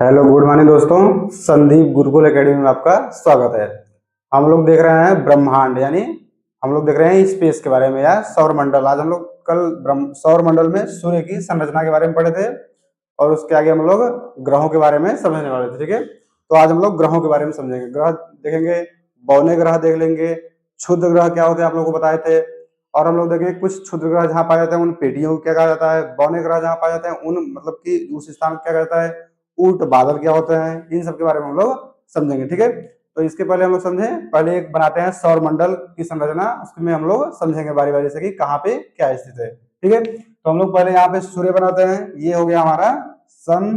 Hello good morning दोस्तों। Sandeep Gurukul academy में आपका स्वागत है। हम लोग देख रहे हैं ब्रह्मांड, यानी हम लोग देख रहे हैं स्पेस के बारे में या सौर मंडल। आज हम लोग कल सौर मंडल में सूर्य की संरचना के बारे में पढ़े थे और उसके आगे हम लोग ग्रहों के बारे में समझने वाले थे। ठीक है, तो आज हम लोग ग्रहों के बारे में समझेंगे। ग्रह देखेंगे, बौने ग्रह देख लेंगे, क्षुद्र ग्रह क्या होते हैं आप लोगों को बताए थे, और हम लोग देखेंगे कुछ क्षुद्र ग्रह जहाँ पाए जाते हैं उन पेटियों को क्या कहा जाता है, बौने ग्रह जहाँ पाए जाते हैं उन मतलब कि उस स्थान को क्या कहता है, ऊट बादल क्या होते हैं, इन सब के बारे में हम लोग समझेंगे। ठीक है, तो इसके पहले हम लोग समझें, पहले एक बनाते हैं सौर मंडल की संरचना, उसमें हम लोग समझेंगे बारी बारी से कि कहाँ पे क्या स्थित है। ठीक है, तो हम लोग पहले यहाँ पे सूर्य बनाते हैं। ये हो गया हमारा सन,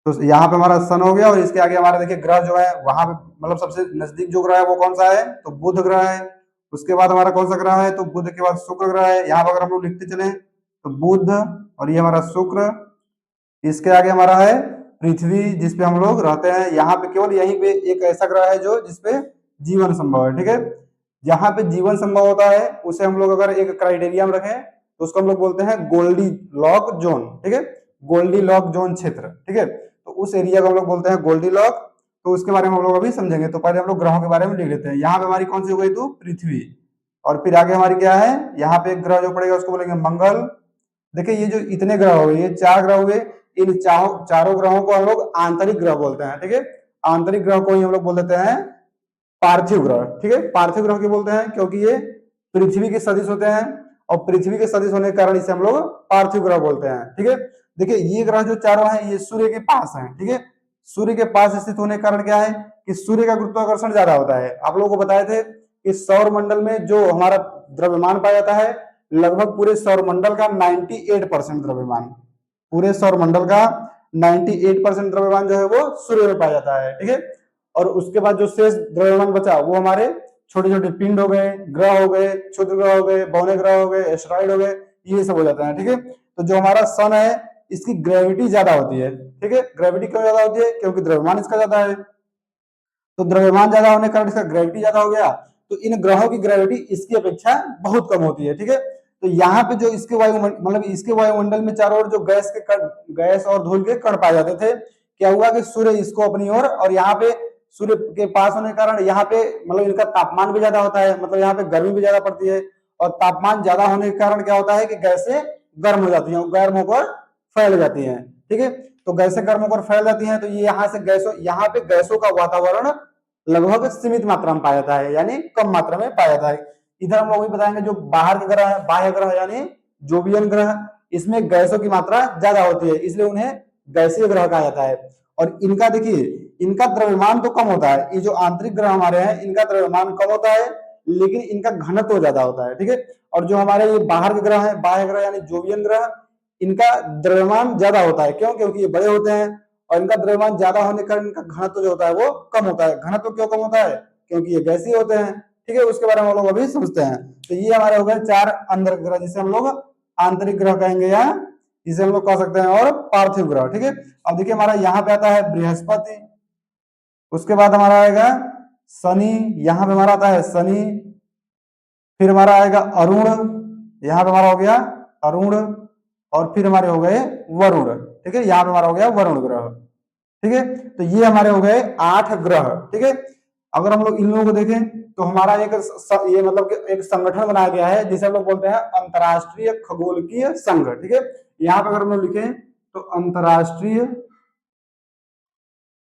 तो यहाँ पे हमारा सन हो गया और इसके आगे हमारा देखिए ग्रह जो है वहां पे मतलब सबसे नजदीक जो ग्रह है वो कौन सा है, तो बुध ग्रह है। उसके बाद हमारा कौन सा ग्रह है, तो बुध के बाद शुक्र ग्रह है। यहाँ पर अगर हम लोग लिखते चले तो बुध और ये हमारा शुक्र, इसके आगे हमारा है पृथ्वी जिसपे हम लोग रहते हैं। यहाँ पे केवल यहीं पे एक ऐसा ग्रह है जो जिसपे जीवन संभव है। ठीक है, जहाँ पे जीवन संभव होता है उसे हम लोग अगर एक क्राइटेरिया में रखें तो उसको हम लोग बोलते हैं गोल्डी लॉक जोन। ठीक है, गोल्डी लॉक जोन क्षेत्र। ठीक है, तो उस एरिया को हम लोग बोलते हैं गोल्डी लॉक। तो उसके बारे में हम लोग अभी समझेंगे। तो पहले हम लोग ग्रहों के बारे में लिख लेते हैं। यहाँ पे हमारी कौन सी हो गई, तो पृथ्वी, और फिर आगे हमारी क्या है, यहाँ पे एक ग्रह जो पड़ेगा उसको बोलेंगे मंगल। देखिए ये जो इतने ग्रह हो गए, ये 4 ग्रह हुए, इन चारों ग्रहों को हम लोग आंतरिक ग्रह बोलते हैं। ठीक है, आंतरिक ग्रह को ही हम लोग बोल देते हैं पार्थिव ग्रह। ठीक है, पार्थिव ग्रह क्यों बोलते हैं, क्योंकि ये पृथ्वी के सदृश होते हैं और पृथ्वी के सदृश होने के कारण इसे हम लोग पार्थिव ग्रह बोलते हैं। ठीक है, देखिए ये ग्रह जो चारों हैं ये सूर्य के पास हैं। ठीक है, सूर्य के पास स्थित होने के कारण क्या है कि सूर्य का गुरुत्वाकर्षण ज्यादा होता है। आप लोगों को बताए थे कि सौर मंडल में जो हमारा द्रव्यमान पाया जाता है, लगभग पूरे सौर मंडल का 98% द्रव्यमान, पूरे सौर मंडल का 98% द्रव्यमान जो है वो सूर्य में पाया जाता है। ठीक है, और उसके बाद जो शेष द्रव्यमान बचा वो हमारे छोटे छोटे पिंड हो गए, ग्रह हो गए, क्षुद्र ग्रह हो गए, बौने ग्रह हो गए, एस्टेरॉइड हो गए, ये सब हो जाता है। ठीक है, तो जो हमारा सन है इसकी ग्रेविटी ज्यादा होती है। ठीक है, ग्रेविटी क्यों ज्यादा होती है, क्योंकि द्रव्यमान इसका ज्यादा है। तो द्रव्यमान ज्यादा होने के कारण इसका ग्रेविटी ज्यादा हो गया, तो इन ग्रहों की ग्रेविटी इसकी अपेक्षा बहुत कम होती है। ठीक है, तो यहाँ पे जो इसके मतलब इसके वायुमंडल में चारों ओर जो गैस के कण, गैस और धूल के कण पाए जाते थे, क्या हुआ कि सूर्य इसको अपनी ओर, और यहाँ पे सूर्य के पास होने के कारण यहाँ पे मतलब इनका तापमान भी ज्यादा होता है, मतलब यहाँ पे गर्मी भी ज्यादा पड़ती है, और तापमान ज्यादा होने के कारण क्या होता है कि गैसें गर्म हो जाती है, गर्म होकर फैल जाती है। ठीक है, तो गैसें गर्म होकर फैल जाती हैं, तो ये यहाँ से गैसों, यहाँ पे गैसों का वातावरण लगभग सीमित मात्रा में पाया जाता है, यानी कम मात्रा में पाया जाता है। इधर हम लोग भी बताएंगे जो बाहर के ग्रह है, बाह्य ग्रह यानी जोवियन ग्रह, इसमें गैसों की मात्रा ज्यादा होती है, इसलिए उन्हें गैसीय ग्रह कहा जाता है। और इनका देखिए, इनका द्रव्यमान तो कम होता है, ये जो आंतरिक ग्रह हमारे हैं इनका द्रव्यमान कम होता है लेकिन इनका घनत्व ज्यादा होता है। ठीक है, और जो हमारे ये बाहर के ग्रह है, बाह्य ग्रह यानी जोवियन ग्रह, इनका द्रव्यमान ज्यादा होता है। क्यों, क्योंकि ये बड़े होते हैं और इनका द्रव्यमान ज्यादा होने के कारण इनका घनत्व जो होता है वो कम होता है। घनत्व क्यों कम होता है, क्योंकि ये गैसीय होते हैं। ठीक है, उसके बारे में हम लोग अभी समझते हैं। तो ये हमारे हो गए 4 अंदर ग्रह जिसे हम लोग आंतरिक ग्रह कहेंगे या इसे हम लोग कह सकते हैं और पार्थिव ग्रह। ठीक है, अब देखिए हमारा यहाँ पे आता है बृहस्पति, उसके बाद हमारा आएगा शनि, यहाँ पे हमारा आता है शनि, फिर हमारा आएगा अरुण, यहाँ पे हमारा हो गया अरुण, और फिर हमारे हो गए वरुण। ठीक है, यहाँ पे हमारा हो गया वरुण ग्रह। ठीक है, तो ये हमारे हो गए 8 ग्रह। ठीक है, अगर हम लोग इन लोगों को देखें तो हमारा एक ये मतलब कि एक संगठन बनाया गया है जिसे हम लोग बोलते हैं अंतरराष्ट्रीय खगोलकीय संघ। ठीक है, यहाँ पे अगर हम लोग लिखें तो अंतरराष्ट्रीय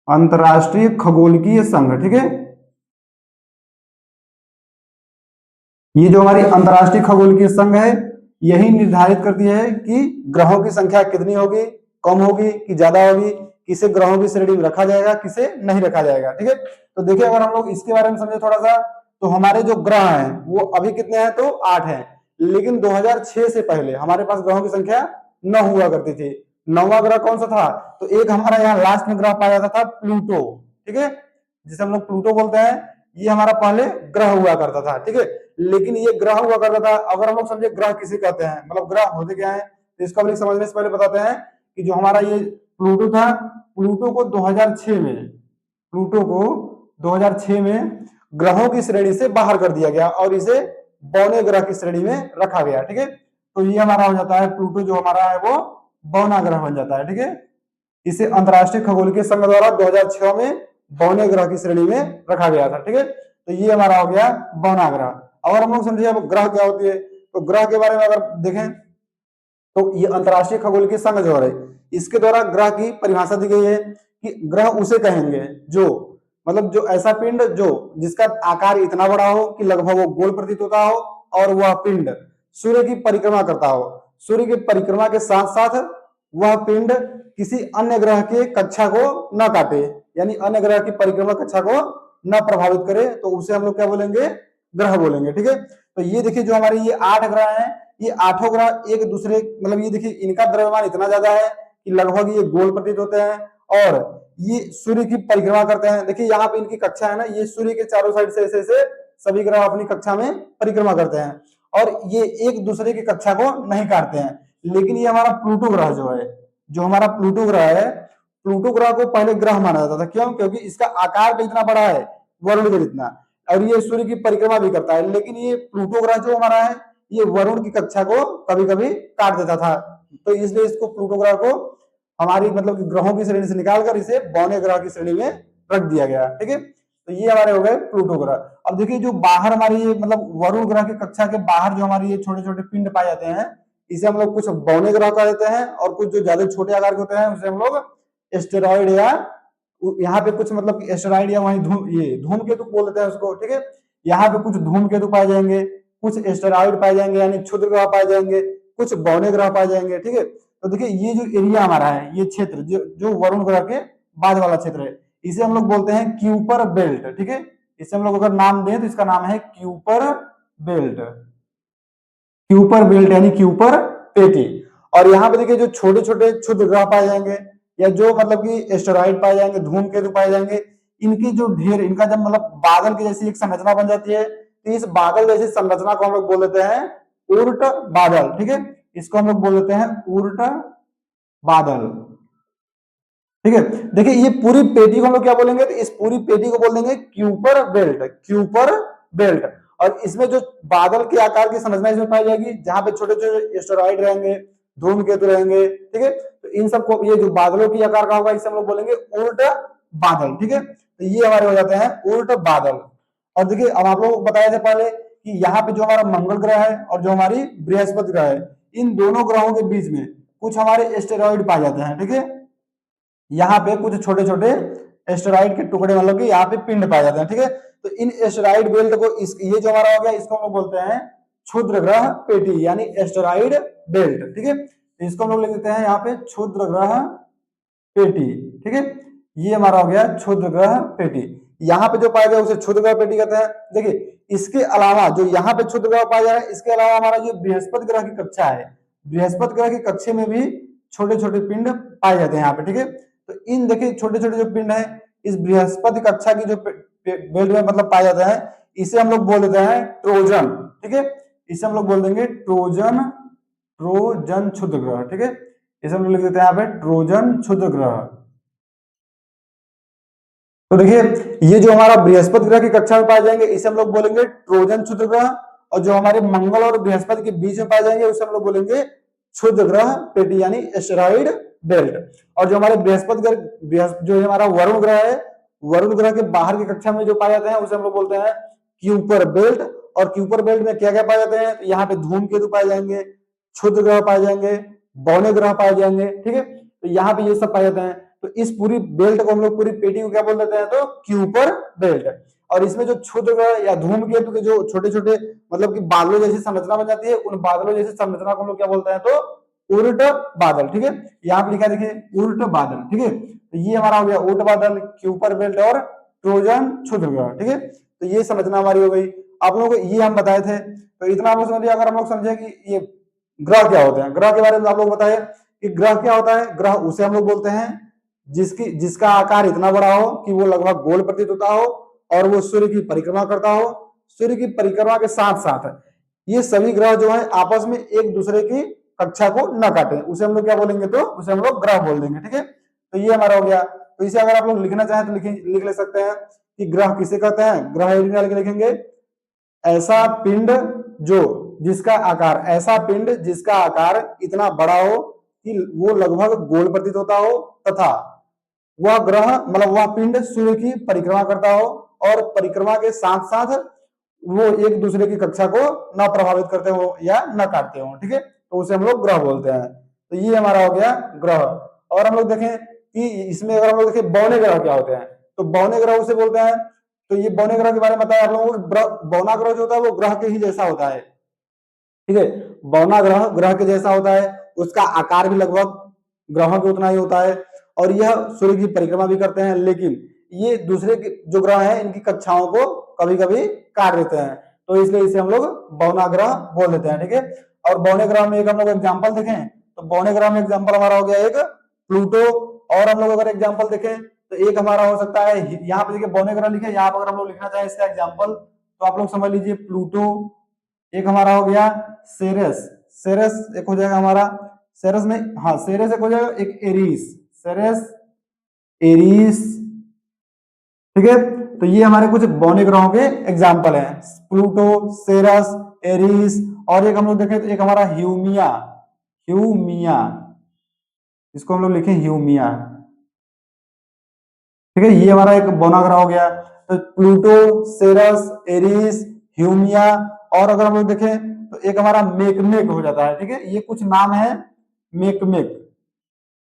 अंतरराष्ट्रीय खगोलकीय संघ। ठीक है, ये जो हमारी अंतरराष्ट्रीय खगोलकीय संघ है यही निर्धारित करती है कि ग्रहों की संख्या कितनी होगी, कम होगी कि ज्यादा होगी, किसे ग्रहों की श्रेणी में रखा जाएगा, किसे नहीं रखा जाएगा। ठीक है, तो देखिए अगर हम लोग इसके बारे में समझे थोड़ा सा, तो हमारे जो ग्रह हैं वो अभी कितने हैं, तो 8 हैं, लेकिन 2006 से पहले हमारे पास ग्रहों की संख्या 9 हुआ करती थी। 9वां ग्रह कौन सा था, तो एक हमारा यहाँ लास्ट में ग्रह पाया जाता था प्लूटो। ठीक है, जिसे हम लोग प्लूटो बोलते हैं, ये हमारा पहले ग्रह हुआ करता था। ठीक है, लेकिन ये ग्रह हुआ करता था। अगर हम लोग समझे ग्रह किसे कहते हैं, मतलब ग्रह होते क्या है, तो इसको हम लोग समझने से पहले बताते हैं कि जो हमारा ये प्लूटो था, प्लूटो को 2006 में, प्लूटो को 2006 में ग्रहों की श्रेणी से बाहर कर दिया गया और इसे बौने ग्रह की श्रेणी में रखा गया। ठीक है, तो ये हमारा हो जाता है प्लूटो जो हमारा है वो बौना ग्रह बन जाता है। ठीक है, इसे अंतरराष्ट्रीय खगोलीय संघ द्वारा 2006 में बौने ग्रह की श्रेणी में रखा गया था। ठीक है, तो ये हमारा हो गया बौना ग्रह। अगर हम लोग समझिए अब ग्रह क्या होती है, तो ग्रह के बारे में अगर देखें तो ये अंतरराष्ट्रीय खगोलीय संघ जो है इसके द्वारा ग्रह की परिभाषा दी गई है कि ग्रह उसे कहेंगे जो मतलब जो ऐसा पिंड जो जिसका आकार इतना बड़ा हो कि लगभग वो गोल प्रतीत होता हो और वह पिंड सूर्य की परिक्रमा करता हो। सूर्य की परिक्रमा के साथ साथ वह पिंड किसी अन्य ग्रह के कक्षा को न काटे, यानी अन्य ग्रह की परिक्रमा कक्षा को न प्रभावित करे, तो उसे हम लोग क्या बोलेंगे, ग्रह बोलेंगे। ठीक है, तो ये देखिए जो हमारे ये 8 ग्रह हैं, ये 8 ग्रह एक दूसरे मतलब ये देखिए इनका द्रव्यमान इतना ज्यादा है कि लगभग ये गोल प्रतीत होते हैं और ये सूर्य की परिक्रमा करते हैं। देखिए यहाँ पे इनकी कक्षा है ना, ये सूर्य के चारों साइड से ऐसे सभी ग्रह अपनी कक्षा में परिक्रमा करते हैं और ये एक दूसरे की कक्षा को नहीं काटते हैं। लेकिन ये हमारा प्लूटो ग्रह जो है, जो हमारा प्लूटो ग्रह है, प्लूटो ग्रह को पहले ग्रह माना जाता था। क्यों? क्योंकि इसका आकार भी इतना बड़ा है वरुण के जितना और ये सूर्य की परिक्रमा भी करता है। लेकिन ये प्लूटो ग्रह जो हमारा है ये वरुण की कक्षा को कभी कभी काट देता था, तो इसलिए इसको प्लूटो ग्रह को हमारी मतलब ग्रहों की श्रेणी से निकालकर इसे बौने ग्रह की श्रेणी में रख दिया गया। ठीक है, तो ये हमारे हो गए प्लूटो ग्रह। अब देखिए जो बाहर हमारी ये मतलब वरुण ग्रह की कक्षा के बाहर जो हमारी ये छोटे छोटे पिंड पाए जाते हैं इसे हम लोग कुछ बौने ग्रह कह देते हैं और कुछ जो ज्यादा छोटे आकार के होते हैं उसे हम लोग एस्टेरॉइड या यहाँ पे कुछ मतलब एस्टेरॉइड या वहीं धूमकेतु बोल देते हैं उसको। ठीक है, यहाँ पे कुछ धूमकेतु पाए जाएंगे, कुछ एस्टेरॉइड पाए जाएंगे यानी क्षुद्र ग्रह पाए जाएंगे, कुछ बौने ग्रह पाए जाएंगे। ठीक है, तो देखिए ये जो एरिया हमारा है, ये क्षेत्र जो वरुण ग्रह के बाद वाला क्षेत्र है, इसे हम लोग बोलते हैं क्यूपर बेल्ट। ठीक है, इसे हम लोग अगर नाम दें तो इसका नाम है क्यूपर बेल्ट। क्यूपर बेल्ट यानी क्यूपर पेटी। और यहाँ पे देखिए जो छोटे छोटे क्षुद्र ग्रह पाए जाएंगे या जो मतलब कि एस्टेरॉइड पाए जाएंगे, धूमकेतु पाए जाएंगे, इनकी जो ढेर इनका जब मतलब बादल की जैसी एक संरचना बन जाती है, तो इस बादल जैसी संरचना को हम लोग बोल देते हैं उर्ट बादल। ठीक है, इसको हम लोग बोल देते हैं उर्ट बादल। ठीक है, देखिए ये पूरी पेटी को हम लोग क्या बोलेंगे, तो इस पूरी पेटी को बोल देंगे क्यूपर बेल्ट। Kuiper belt. और इसमें जो बादल के आकार की संरचना इसमें पाई जाएगी, जहां पे छोटे छोटे एस्टेरॉइड रहेंगे, धूमकेतु रहेंगे। ठीक है, तो इन सबको ये जो बादलों की आकार का होगा इसे हम लोग बोलेंगे उल्ट बादल। ठीक है, तो ये हमारे हो जाते हैं उल्ट बादल। और देखिए अब आप लोग बताए थे पहले कि यहाँ पे जो हमारा मंगल ग्रह है और जो हमारी बृहस्पति ग्रह है, इन दोनों ग्रहों के बीच में कुछ हमारे एस्टेरॉइड पाए जाते हैं। ठीक है, यहाँ पे कुछ छोटे छोटे एस्टेरॉइड के टुकड़े मतलब कि यहाँ पे पिंड पाए जाते हैं। ठीक है, तो इन एस्टेरॉइड बेल्ट को ये जो हमारा हो गया इसको हम लोग बोलते हैं क्षुद्र ग्रह पेटी यानी एस्टेरॉइड बेल्ट। ठीक है, तो इसको हम लोग लिख देते हैं यहाँ पे क्षुद्र ग्रह पेटी। ठीक है, ये हमारा हो गया क्षुद्र ग्रह पेटी। यहाँ पे जो पाया गया उसे क्षुद्र ग्रह पेटी कहते हैं। देखिए इसके अलावा जो यहाँ पे क्षुद्र ग्रह पाया जा रहा है, इसके अलावा हमारा जो बृहस्पति ग्रह की कक्षा है, बृहस्पति ग्रह की कक्षे में भी छोटे छोटे पिंड पाए जाते हैं यहाँ पे। ठीक है, तो इन देखिए छोटे छोटे जो पिंड है इस बृहस्पति कक्षा की जो बेल्ट में मतलब पाया जाता है, इसे हम लोग बोल देते हैं ट्रोजन। ठीक है, इसे हम लोग बोल देंगे ट्रोजन। ट्रोजन क्षुद्र ग्रह। ठीक है, इसे हम लोग लिख देते हैं यहाँ पे ट्रोजन क्षुद्र ग्रह। तो देखिए ये जो हमारा बृहस्पति ग्रह की कक्षा में पाए जाएंगे इसे हम लोग बोलेंगे ट्रोजन क्षुद्र ग्रह, और जो हमारे मंगल और बृहस्पति के बीच में पाए जाएंगे उसे हम लोग बोलेंगे क्षुद्र ग्रह पेटी यानी एस्टेरॉइड बेल्ट। और जो हमारे बृहस्पति ग्रह जो हमारा वरुण ग्रह है, वरुण ग्रह के बाहर की कक्षा में जो पाए जाते हैं उसे हम लोग बोलते हैं क्यूपर बेल्ट। और क्यूपर बेल्ट में क्या क्या पाए जाते हैं, यहाँ पे धूमकेतु पाए जाएंगे, क्षुद्र ग्रह पाए जाएंगे, बौने ग्रह पाए जाएंगे। ठीक है, तो यहाँ पे ये सब पाए जाते हैं। तो इस पूरी बेल्ट को हम लोग पूरी पेटी को क्या बोल देते हैं, तो क्यूपर बेल्ट। और इसमें जो क्षुद्र ग्रह या धूमकेतु के जो छोटे छोटे मतलब कि बादलों जैसी संरचना बन जाती है, उन बादलों जैसी संरचना को हम लोग क्या बोलते हैं, तो उल्ट बादल। ठीक है, यहाँ पे लिखा है देखिए उल्ट बादल। ठीक है, तो ये हमारा हो गया उल्ट बादल, क्यूपर बेल्ट और ट्रोजन क्षुद्र ग्रह। ठीक है, तो ये संरचना हमारी हो गई। आप लोगों को ये हम बताए थे, तो इतना आप लोग समझिए। अगर हम लोग समझे कि ये ग्रह क्या होते हैं, ग्रह के बारे में आप लोग बताए कि ग्रह क्या होता है। ग्रह उसे हम लोग बोलते हैं जिसका आकार इतना बड़ा हो कि वो लगभग गोल प्रतीत होता हो और वो सूर्य की परिक्रमा करता हो। सूर्य की परिक्रमा के साथ साथ ये सभी ग्रह जो है आपस में एक दूसरे की कक्षा को न काटे, उसे हम लोग क्या बोलेंगे, तो उसे हम लोग ग्रह बोल देंगे। ठीक है, तो ये हमारा हो गया। तो इसे अगर आप लोग लिखना चाहें तो लिख ले सकते हैं कि ग्रह किसे कहते हैं। ग्रह लिखेंगे ऐसा पिंड जो जिसका आकार ऐसा पिंड जिसका आकार इतना बड़ा हो कि वो लगभग गोल प्रतीत होता हो तथा वह ग्रह मतलब वह पिंड सूर्य की परिक्रमा करता हो और परिक्रमा के साथ साथ वो एक दूसरे की कक्षा को न प्रभावित करते हो या न काटते हो, ठीक है, तो उसे हम लोग ग्रह बोलते हैं। तो ये हमारा हो गया ग्रह। और हम लोग देखें कि इसमें अगर हम लोग देखें बौने ग्रह क्या होते हैं, तो बौने ग्रह उसे बोलते हैं। तो ये बौने ग्रह के बारे में बताया आप लोगों को, बौना ग्रह जो होता है वो ग्रह के ही जैसा होता है, ठीक है। बौना ग्रह ग्रह के जैसा होता है, उसका आकार भी लगभग ग्रहों के उतना ही होता है और यह सूर्य की परिक्रमा भी करते हैं, लेकिन ये दूसरे जो ग्रह हैं इनकी कक्षाओं को कभी कभी काट देते हैं, तो इसलिए इसे हम लोग बौना ग्रह बोल देते हैं, ठीक है। और बौने ग्रह में एक हम लोग एग्जाम्पल देखें तो बौने ग्रह में एग्जाम्पल हमारा हो गया एक प्लूटो। और हम लोग अगर एग्जाम्पल देखें तो एक हमारा हो सकता है, यहाँ पे देखिए बौने ग्रह लिखे, यहाँ पर अगर हम लोग लिखना चाहें इसका एग्जाम्पल तो आप लोग समझ लीजिए प्लूटो। एक हमारा हो गया सेरेस, सेरेस एक हो जाएगा हमारा, सेरेस में हाँ सेरेस एक हो जाएगा, एक एरीस, सेरेस एरीस, ठीक है। तो ये हमारे कुछ बौने ग्रहों के एग्जाम्पल हैं, प्लूटो, सेरस, एरीस। और एक हम लोग देखें तो एक हमारा ह्यूमिया, ह्यूमिया, इसको हम लोग लिखें ह्यूमिया, ठीक है, ये हमारा एक बौना ग्रह हो गया। तो प्लूटो, सेरस, एरीस, ह्यूमिया। और अगर हम लोग देखें तो एक हमारा मेकमेक हो जाता है, ठीक है, ये कुछ नाम है मेकमेक।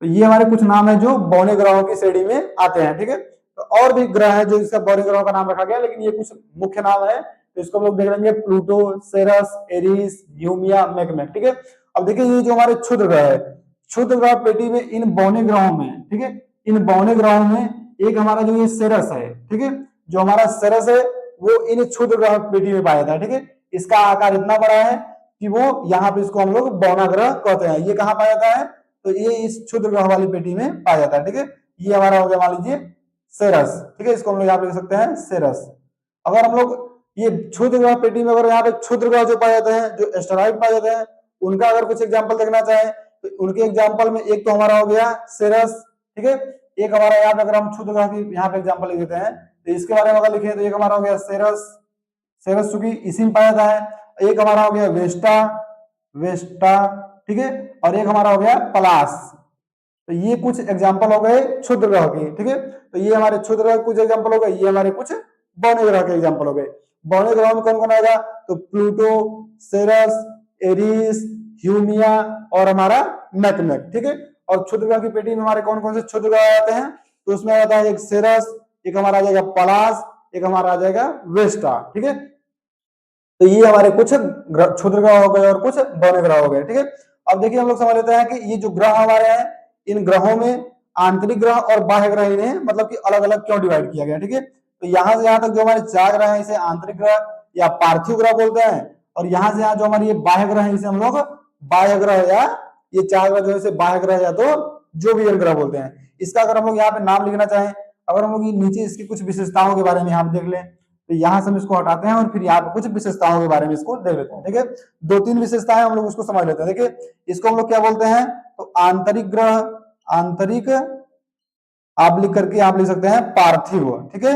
तो ये हमारे कुछ नाम है जो बौने ग्रहों की श्रेणी में आते हैं, ठीक है। तो और भी ग्रह है जो इसका बौने ग्रहों का नाम रखा गया, लेकिन ये कुछ मुख्य नाम है, तो इसको हम लोग देख लेंगे प्लूटो, सेरस, एरीस, ह्यूमिया, मेकमेक, ठीक है। अब देखिए ये जो हमारे क्षुद्र ग्रह है, क्षुद्र ग्रह पेटी में इन बौने ग्रहों में, ठीक है, इन बौने ग्रहों में एक हमारा जो ये सेरस है, ठीक है, जो हमारा सेरस है वो इन क्षुद्र ग्रह पेटी में पाया जाता है, ठीक है। इसका आकार इतना बड़ा है कि वो यहाँ पे इसको हम लोग बौना ग्रह कहते हैं। ये कहाँ पाया जाता है, तो ये इस क्षुद्र ग्रह वाली पेटी में पाया जाता है, ठीक है। ये हमारा हो गया मान लीजिए सेरस, ठीक है, इसको हम लोग यहाँ पे लिख सकते हैं सेरस। अगर हम लोग ये क्षुद्र ग्रह पेटी में अगर यहाँ पे क्षुद्र ग्रह जो पाए जाते हैं, जो एस्टेरॉइड पाए जाते हैं, उनका अगर कुछ एग्जाम्पल देखना चाहें तो उनके एग्जाम्पल में एक तो हमारा हो गया सेरस, ठीक है। एक हमारा यहाँ पे अगर हम क्षुद्र ग्रह की यहाँ पे एग्जाम्पल लिख देते हैं तो इसके बारे में अगर लिखे तो एक हमारा हो गया सेरस, सेरस चूंकि इसी में पाया जाता है। एक हमारा हो गया वेस्टा, वेस्टा, ठीक है। और एक हमारा हो गया पलास। तो ये कुछ एग्जाम्पल हो गए क्षुद्र ग्रह के, ठीक है। तो ये हमारे क्षुद्र ग्रह कुछ एग्जाम्पल हो गए, ये हमारे कुछ बौने ग्रह के एग्जाम्पल हो गए। बौने ग्रह में कौन कौन आएगा, तो प्लूटो, सेरस, एरीस, ह्यूमिया और हमारा मैकमेक, ठीक है। और क्षुद्र ग्रह की पेटी में हमारे कौन कौन से क्षुद्र ग्रह आते हैं, तो उसमें आ जाता है एक सेरस, एक हमारा आ जाएगा पलास, एक हमारा आ जाएगा वेस्टा, ठीक है। तो ये हमारे कुछ क्षुद्र ग्रह हो गए और कुछ बौने ग्रह हो गए, ठीक है। अब देखिए हम लोग समझ लेते हैं कि ये जो ग्रह हमारे हैं इन ग्रहों में आंतरिक ग्रह और बाह्य ग्रह इन्हें मतलब कि अलग अलग क्यों डिवाइड किया गया, ठीक है। तो यहाँ से यहाँ तक जो हमारे चार ग्रह हैं इसे आंतरिक ग्रह या पार्थिव ग्रह बोलते हैं, और यहाँ से यहाँ जो हमारे ये बाह्य ग्रह है इसे हम लोग बाह्य ग्रह या ये चार ग्रह जो है इसे बाह्य ग्रह या तो जोवियन ग्रह बोलते हैं। इसका अगर हम लोग यहाँ पे नाम लिखना चाहें, अगर हम लोग नीचे इसकी कुछ विशेषताओं के बारे में यहाँ देख लें तो यहाँ से हम इसको हटाते हैं और फिर यहाँ पे कुछ विशेषताओं के बारे में इसको देख लेते हैं, ठीक है। दो तीन विशेषताएं हम लोग उसको समझ लेते हैं। देखिए इसको हम लोग क्या बोलते हैं, तो आंतरिक ग्रह, आंतरिक आप लिख करके आप लिख सकते हैं पार्थिव, ठीक है,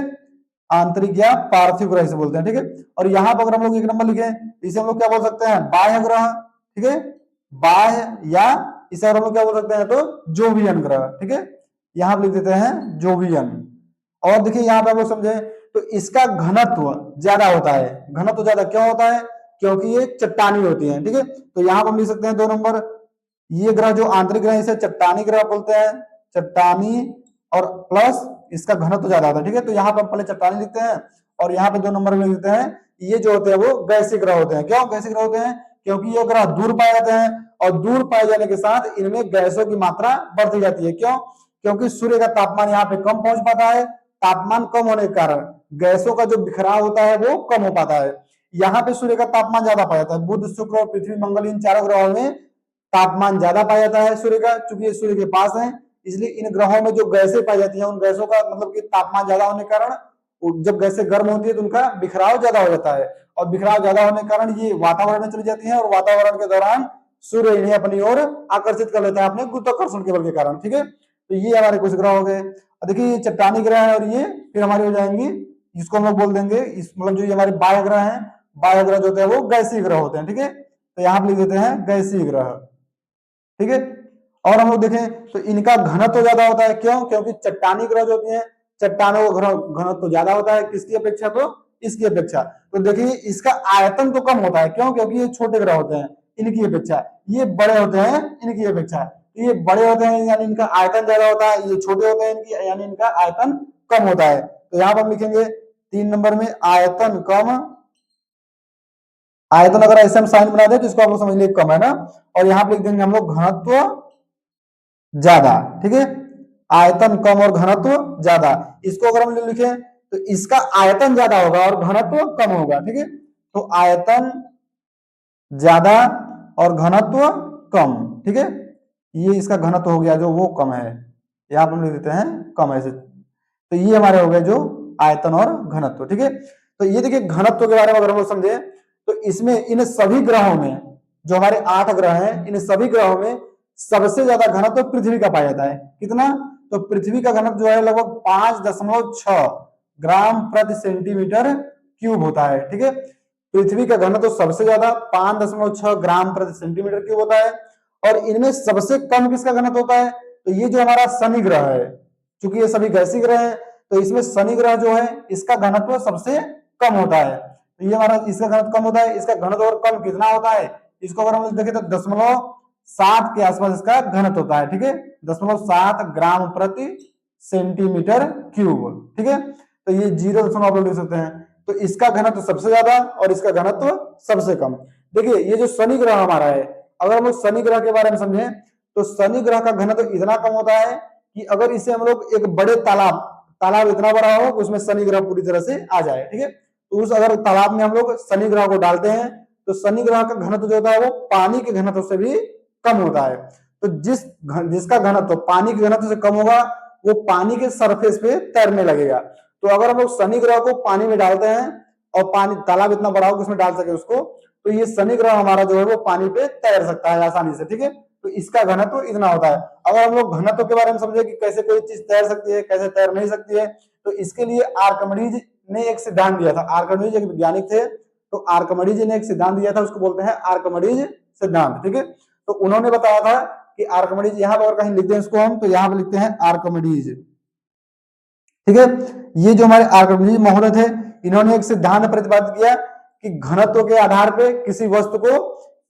आंतरिक या पार्थिव ग्रह इसे बोलते हैं, ठीक है। और यहाँ पर अगर हम लोग एक नंबर लिखे इसे हम लोग क्या बोल सकते हैं, बाह्य ग्रह, ठीक है, बाह्य, या इसे हम लोग क्या बोल सकते हैं, तो जोवियन ग्रह, ठीक है, यहाँ पर लिख देते हैं जोवियन। और देखिए यहाँ पे हम लोग समझे तो इसका घनत्व ज्यादा होता है, घनत्व ज्यादा क्यों होता है, क्योंकि ये चट्टानी होती है, ठीक है। तो यहाँ पर हम लिख सकते हैं दो नंबर, ये ग्रह जो आंतरिक ग्रह इसे चट्टानी ग्रह बोलते हैं, चट्टानी, और प्लस इसका घनत्व ज्यादा होता है, ठीक है। तो यहाँ पे हम पहले चट्टानी लिखते हैं और यहाँ पे दो नंबर में लिखते हैं ये जो होते हैं वो गैसीय ग्रह होते हैं। क्यों गैसीय ग्रह होते हैं, क्योंकि ये ग्रह दूर पाए जाते हैं और दूर पाए जाने के साथ इनमें गैसों की मात्रा बढ़ती जाती है। क्यों, क्योंकि सूर्य का तापमान यहाँ पे कम पहुंच पाता है, तापमान कम होने के कारण गैसों का जो बिखराव होता है वो कम हो पाता है। यहाँ पे सूर्य का तापमान ज्यादा पाया जाता है, बुध, शुक्र और पृथ्वी, मंगल इन चारों ग्रहों में तापमान ज्यादा पाया जाता है सूर्य का, चूंकि ये सूर्य के पास है, इसलिए इन ग्रहों में जो गैसें पाई जाती हैं उन गैसों का मतलब कि तापमान ज्यादा होने के कारण जब गैसें गर्म होती है तो उनका बिखराव ज्यादा हो जाता है, और बिखराव ज्यादा होने के कारण ये वातावरण में चली जाती है, और वातावरण के दौरान सूर्य इन्हें अपनी ओर आकर्षित कर लेता है अपने गुरुत्वाकर्षण के बल के कारण, ठीक है। तो ये हमारे कुछ ग्रह हो गए। देखिए ये चट्टानी ग्रह है और ये फिर हमारे हो जाएंगे, इसको हम लोग बोल देंगे इस मतलब जो ये हमारे बाह्य ग्रह हैं, बाह्य ग्रह जो होते हैं वो गैसीय ग्रह होते हैं, ठीक है। तो यहाँ पे लिख देते हैं गैसीय ग्रह, ठीक है। और हम लोग देखें तो इनका घनत्व ज्यादा होता है। क्यों? क्योंकि चट्टानी ग्रह जो होती है, चट्टानों का घनत्व ज्यादा होता है किसकी अपेक्षा? तो इसकी अपेक्षा। तो देखिए इसका आयतन तो कम होता है। क्यों? क्योंकि ये छोटे ग्रह होते हैं इनकी अपेक्षा, ये बड़े होते हैं इनकी अपेक्षा। तो ये बड़े होते हैं यानी इनका आयतन ज्यादा होता है, ये छोटे होते हैं इनकी यानी इनका आयतन कम होता है। तो यहाँ पर हम लिखेंगे 3 नंबर में आयतन कम। आयतन अगर ऐसे हम साइन बना दे तो इसको आप लोग समझ लीजिए कम है ना, और यहाँ पे लिख देंगे हम लोग घनत्व ज्यादा। ठीक है, आयतन कम और घनत्व ज्यादा। इसको अगर हम लिखें तो इसका आयतन ज्यादा होगा और घनत्व कम होगा। ठीक है, तो आयतन ज्यादा और घनत्व कम। ठीक है, ये इसका घनत्व हो गया जो वो कम है, यहाँ पर लिख देते हैं कम ऐसे। तो ये हमारे हो गए जो आयतन और घनत्व। ठीक है, तो ये देखिए घनत्व के बारे में अगर हम लोग समझे तो इसमें इन सभी ग्रहों में, जो हमारे 8 ग्रह हैं, इन सभी ग्रहों में सबसे ज्यादा घनत्व पृथ्वी का पाया जाता है। कितना? तो पृथ्वी का घनत्व जो है लगभग 5.6 ग्राम प्रति सेंटीमीटर क्यूब होता है। ठीक है, पृथ्वी का घनत्व सबसे ज्यादा 5.6 ग्राम प्रति सेंटीमीटर क्यूब होता है। और इनमें सबसे कम किसका घनत्व होता है? तो ये जो हमारा शनि ग्रह है, क्योंकि ये सभी गैसीय ग्रह है, तो इसमें शनि ग्रह जो है इसका घनत्व सबसे कम होता है। तो ये हमारा इसका घनत्व कम होता है। इसका घनत्व और कम कितना होता है? इसको अगर हम देखें तो 0.7 के आसपास इसका घनत्व होता है। ठीक है, 0.7 ग्राम प्रति सेंटीमीटर क्यूब। ठीक है, तो ये 0 आप लोग लिख सकते हैं। तो इसका घनत्व सबसे ज्यादा और इसका घनत्व सबसे कम। देखिए ये जो शनि ग्रह हमारा है, अगर हम लोग शनि ग्रह के बारे में समझें तो शनि ग्रह का घनत्व इतना कम होता है कि अगर इसे हम लोग एक बड़े तालाब, तालाब इतना बड़ा हो कि उसमें शनि ग्रह पूरी तरह से आ जाए। ठीक है, तो उस अगर तालाब में हम लोग शनि ग्रह को डालते हैं तो शनि ग्रह का घनत्व जो होता है वो पानी के घनत्व से भी कम होता है। तो जिसका घनत्व पानी के घनत्व से कम होगा वो पानी के सरफेस पे तैरने लगेगा। तो अगर हम लोग शनि ग्रह को पानी में डालते हैं और पानी तालाब इतना बड़ा हो कि उसमें डाल सके उसको, तो ये शनि ग्रह हमारा जो है वो पानी पे तैर सकता है आसानी से। ठीक है, तो इसका घनत्व इतना होता है। अगर हम लोग घनत्व के बारे में समझे कि कैसे कोई चीज तैर सकती है कैसे तैर नहीं सकती है, तो इसके लिए आर्किमिडीज ने एक सिद्धांत दिया था। आर्किमिडीज एक वैज्ञानिक थे, तो आर्किमिडीज ने एक सिद्धांत दिया था, उसको बोलते हैं आर्किमिडीज सिद्धांत। ठीक है, तो उन्होंने बताया था कि आर्किमिडीज, यहाँ पर कहीं लिखते हैं इसको हम, तो यहाँ पर लिखते हैं आर्किमिडीज। ठीक है, ये जो हमारे आर्किमिडीज महोदय थे, इन्होंने एक सिद्धांत प्रतिपादित किया कि घनत्व के आधार पे किसी वस्तु को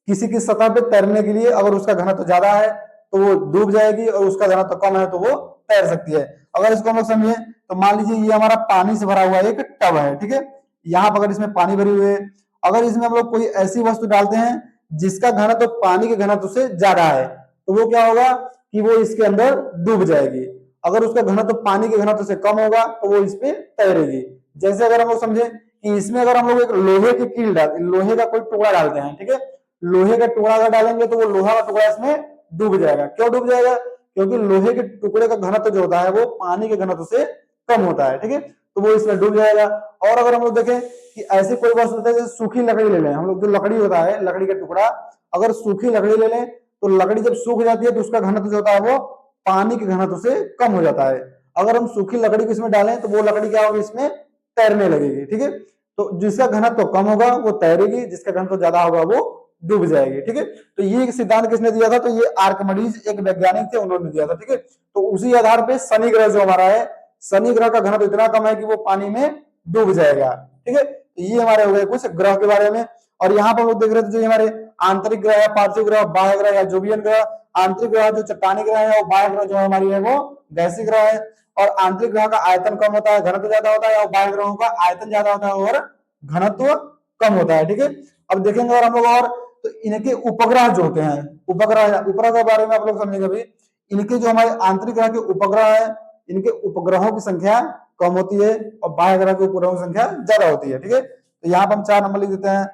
किसी की सतह पे तैरने के लिए अगर उसका घनत्व ज्यादा है तो वो डूब जाएगी और उसका घनत्व कम है तो वो तैर सकती है। अगर इसको हम लोग समझे तो मान लीजिए ये हमारा पानी से भरा हुआ एक टब है। ठीक है, यहाँ पर अगर इसमें पानी भरी हुई है, अगर इसमें हम लोग कोई ऐसी वस्तु डालते हैं जिसका घनत्व पानी के घनत्व से ज्यादा है तो वो क्या होगा कि वो इसके अंदर डूब जाएगी। अगर उसका घनत्व पानी के घनत्व से कम होगा तो वो इस पे तैरेगी। जैसे अगर हम लोग समझे कि इसमें अगर हम लोग एक लोहे की कील डाल, लोहे का कोई टुकड़ा डालते हैं, ठीक है, लोहे का टुकड़ा अगर डालेंगे तो वो लोहा का टुकड़ा इसमें डूब जाएगा। क्यों डूब जाएगा? क्योंकि लोहे के टुकड़े का घनत्व जो होता है वो पानी के घनत्व से कम होता है। ठीक है, तो वो इसमें डूब जाएगा। और अगर हम लोग देखें कि ऐसी कोई वस्तु होता है जैसे सूखी लकड़ी ले लें, हम लोग जो लकड़ी होता है लकड़ी का टुकड़ा, अगर सूखी लकड़ी ले लें तो लकड़ी जब सूख जाती है तो उसका घनत्व जो होता है वो पानी के घनत्व से कम हो जाता है। अगर हम सूखी लकड़ी को इसमें डालें तो वो लकड़ी क्या होगी, इसमें तैरने लगेगी। ठीक है, तो जिसका घनत्व कम होगा वो तैरेगी, जिसका घनत्व ज्यादा होगा वो डूब जाएगी। ठीक है, तो ये सिद्धांत किसने दिया था? तो ये आर्किमिडीज एक वैज्ञानिक थे, उन्होंने दिया था। ठीक है, तो उसी आधार पे शनि ग्रह जो हमारा है, शनि ग्रह का घनत्व इतना कम है कि वो पानी में डूब जाएगा। ठीक है, तो ये हमारे हो गए कुछ ग्रह के बारे में। और यहाँ पर लोग देख रहे थे जो हमारे आंतरिक ग्रह है, पार्थिव ग्रह, बाह्य ग्रह या जोवियन ग्रह। आंतरिक ग्रह जो चट्टानी ग्रह है और बाह्य ग्रह जो हमारी है वो गैसीय ग्रह है। और आंतरिक ग्रह का आयतन कम होता है, घनत्व ज्यादा होता है, और बाह्य ग्रहों का आयतन ज्यादा होता है और घनत्व कम होता है। ठीक है, अब देखेंगे और हम लोग और तो इनके उपग्रह जो होते हैं, उपग्रह के बारे में आप लोग समझेंगे अभी। इनके जो हमारे आंतरिक ग्रह के उपग्रह है, इनके उपग्रहों की संख्या कम होती है और बाह्य ग्रह के उपग्रहों की संख्या ज्यादा होती है। ठीक है, तो यहाँ पर हम 4 नंबर लिख देते हैं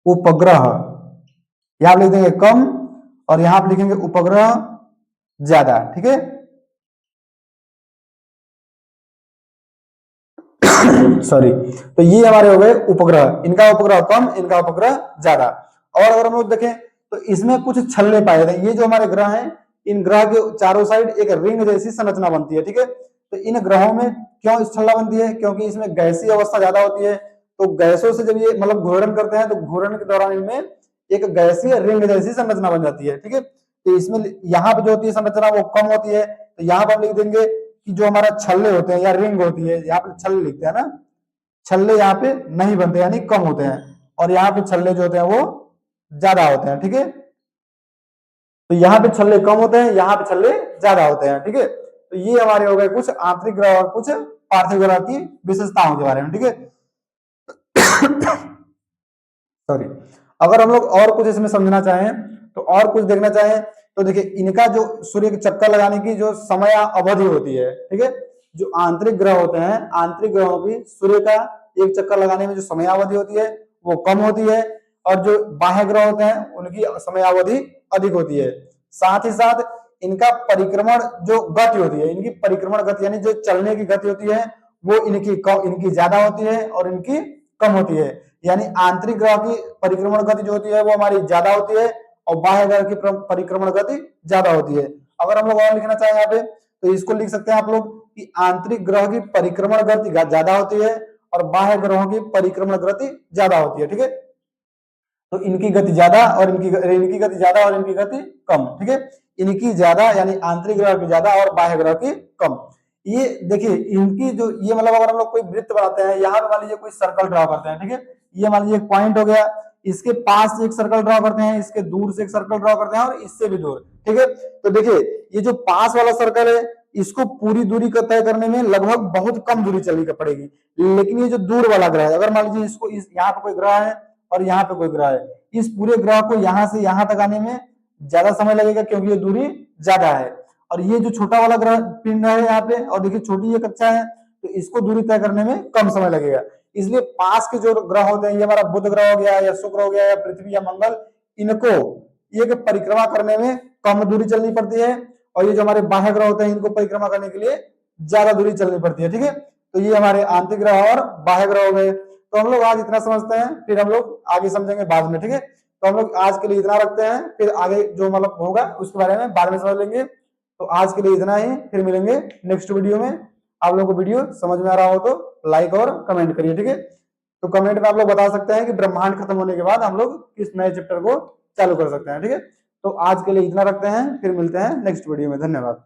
उपग्रह, यहाँ लिख देंगे कम और यहाँ पर लिखेंगे उपग्रह ज्यादा। ठीक है, सॉरी, तो ये हमारे हो गए उपग्रह, इनका उपग्रह कम, इनका उपग्रह ज्यादा। और अगर हम लोग देखें तो इसमें कुछ छल्ले पाए जाते हैं। ये जो हमारे ग्रह हैं, इन ग्रह के चारों साइड एक रिंग जैसी संरचना बनती है। ठीक है, तो इन ग्रहों में क्यों इस छल्ला बनती है? क्योंकि इसमें गैसीय अवस्था ज्यादा होती है। तो गैसों से जब ये मतलब घूर्णन करते हैं तो घूर्णन के दौरान इनमें एक गैसीय रिंग जैसी संरचना बन जाती है। ठीक है, तो इसमें यहाँ पे जो होती है संरचना वो कम होती है, तो यहाँ पर हम लिख देंगे कि जो हमारा छल्ले होते हैं या रिंग होती है, यहाँ पे छल्ले लिखते हैं ना, छल्ले यहाँ पे नहीं बनते यानी कम होते हैं, और यहाँ पे छल्ले जो होते हैं वो ज्यादा होते हैं। ठीक है, तो यहाँ पे छल्ले कम होते हैं, यहाँ पे छल्ले ज्यादा होते हैं। ठीक है, तो ये हमारे हो गए कुछ आंतरिक ग्रह और कुछ पार्थिव ग्रह की विशेषताओं के बारे में। ठीक है, सॉरी, अगर हम लोग और कुछ इसमें समझना चाहें तो और कुछ देखना चाहें तो देखिए इनका जो सूर्य के चक्कर लगाने की जो समय अवधि होती है, ठीक है, जो आंतरिक ग्रह होते हैं, आंतरिक ग्रहों की सूर्य का एक चक्कर लगाने में जो समय अवधि होती है वो कम होती है, और जो बाह्य ग्रह होते हैं उनकी समय अवधि अधिक होती है। साथ ही साथ इनका परिक्रमण जो गति होती है, इनकी परिक्रमण गति यानी जो चलने की गति होती है वो इनकी ज्यादा होती है और इनकी कम होती है। यानी आंतरिक ग्रह की परिक्रमण गति जो होती है वो हमारी ज्यादा होती है और बाह्य ग्रह की परिक्रमण गति ज्यादा होती है। अगर हम लोग और लिखना चाहें यहाँ पे तो इसको लिख सकते हैं आप लोग कि आंतरिक ग्रह की परिक्रमण गति ज्यादा होती है और बाह्य ग्रहों की परिक्रमण गति ज्यादा होती है। ठीक है, तो इनकी गति ज्यादा और इनकी गति ज्यादा और इनकी गति कम। ठीक है, इनकी ज्यादा यानी आंतरिक ग्रह की ज्यादा और बाह्य ग्रह की कम। ये देखिए इनकी जो ये मतलब अगर हम लोग कोई वृत्त बनाते हैं, यहाँ पे मान लीजिए कोई सर्कल ड्रॉ करते हैं, ठीक है, ये मान लीजिए एक पॉइंट हो गया, इसके पास एक सर्कल ड्रॉ करते हैं, इसके दूर से एक सर्कल ड्रॉ करते हैं और इससे भी दूर। ठीक है, तो देखिए ये जो पास वाला सर्कल है इसको पूरी दूरी का तय करने में लगभग बहुत कम दूरी चलनी पड़ेगी, लेकिन ये जो दूर वाला ग्रह है, अगर मान लीजिए इसको यहाँ पे कोई ग्रह है और यहाँ पे कोई ग्रह है, इस पूरे ग्रह को यहाँ से यहाँ तक आने में ज्यादा समय लगेगा क्योंकि ये दूरी ज्यादा है, और ये जो छोटा वाला ग्रह पिंड है यहाँ पे और देखिए छोटी ये कक्षा है तो इसको दूरी तय करने में कम समय लगेगा। इसलिए पास के जो ग्रह होते हैं, ये हमारा बुध ग्रह हो गया या शुक्र हो गया या पृथ्वी या मंगल, इनको ये परिक्रमा करने में कम दूरी चलनी पड़ती है, और ये जो हमारे बाह्य ग्रह होते हैं इनको परिक्रमा करने के लिए ज्यादा दूरी चलनी पड़ती है। ठीक है, तो ये हमारे आंतरिक ग्रह और बाह्य ग्रह हो गए। तो हम लोग आज इतना समझते हैं, फिर हम लोग आगे समझेंगे बाद में। ठीक है, तो हम लोग आज के लिए इतना रखते हैं, फिर आगे जो मतलब होगा उसके बारे में बाद में समझ लेंगे। तो आज के लिए इतना ही, फिर मिलेंगे नेक्स्ट वीडियो में। आप लोगों को वीडियो समझ में आ रहा हो तो लाइक और कमेंट करिए। ठीक है, तो कमेंट में आप लोग बता सकते हैं कि ब्रह्मांड खत्म होने के बाद हम लोग किस नए चैप्टर को चालू कर सकते हैं। ठीक है, तो आज के लिए इतना रखते हैं, फिर मिलते हैं नेक्स्ट वीडियो में। धन्यवाद।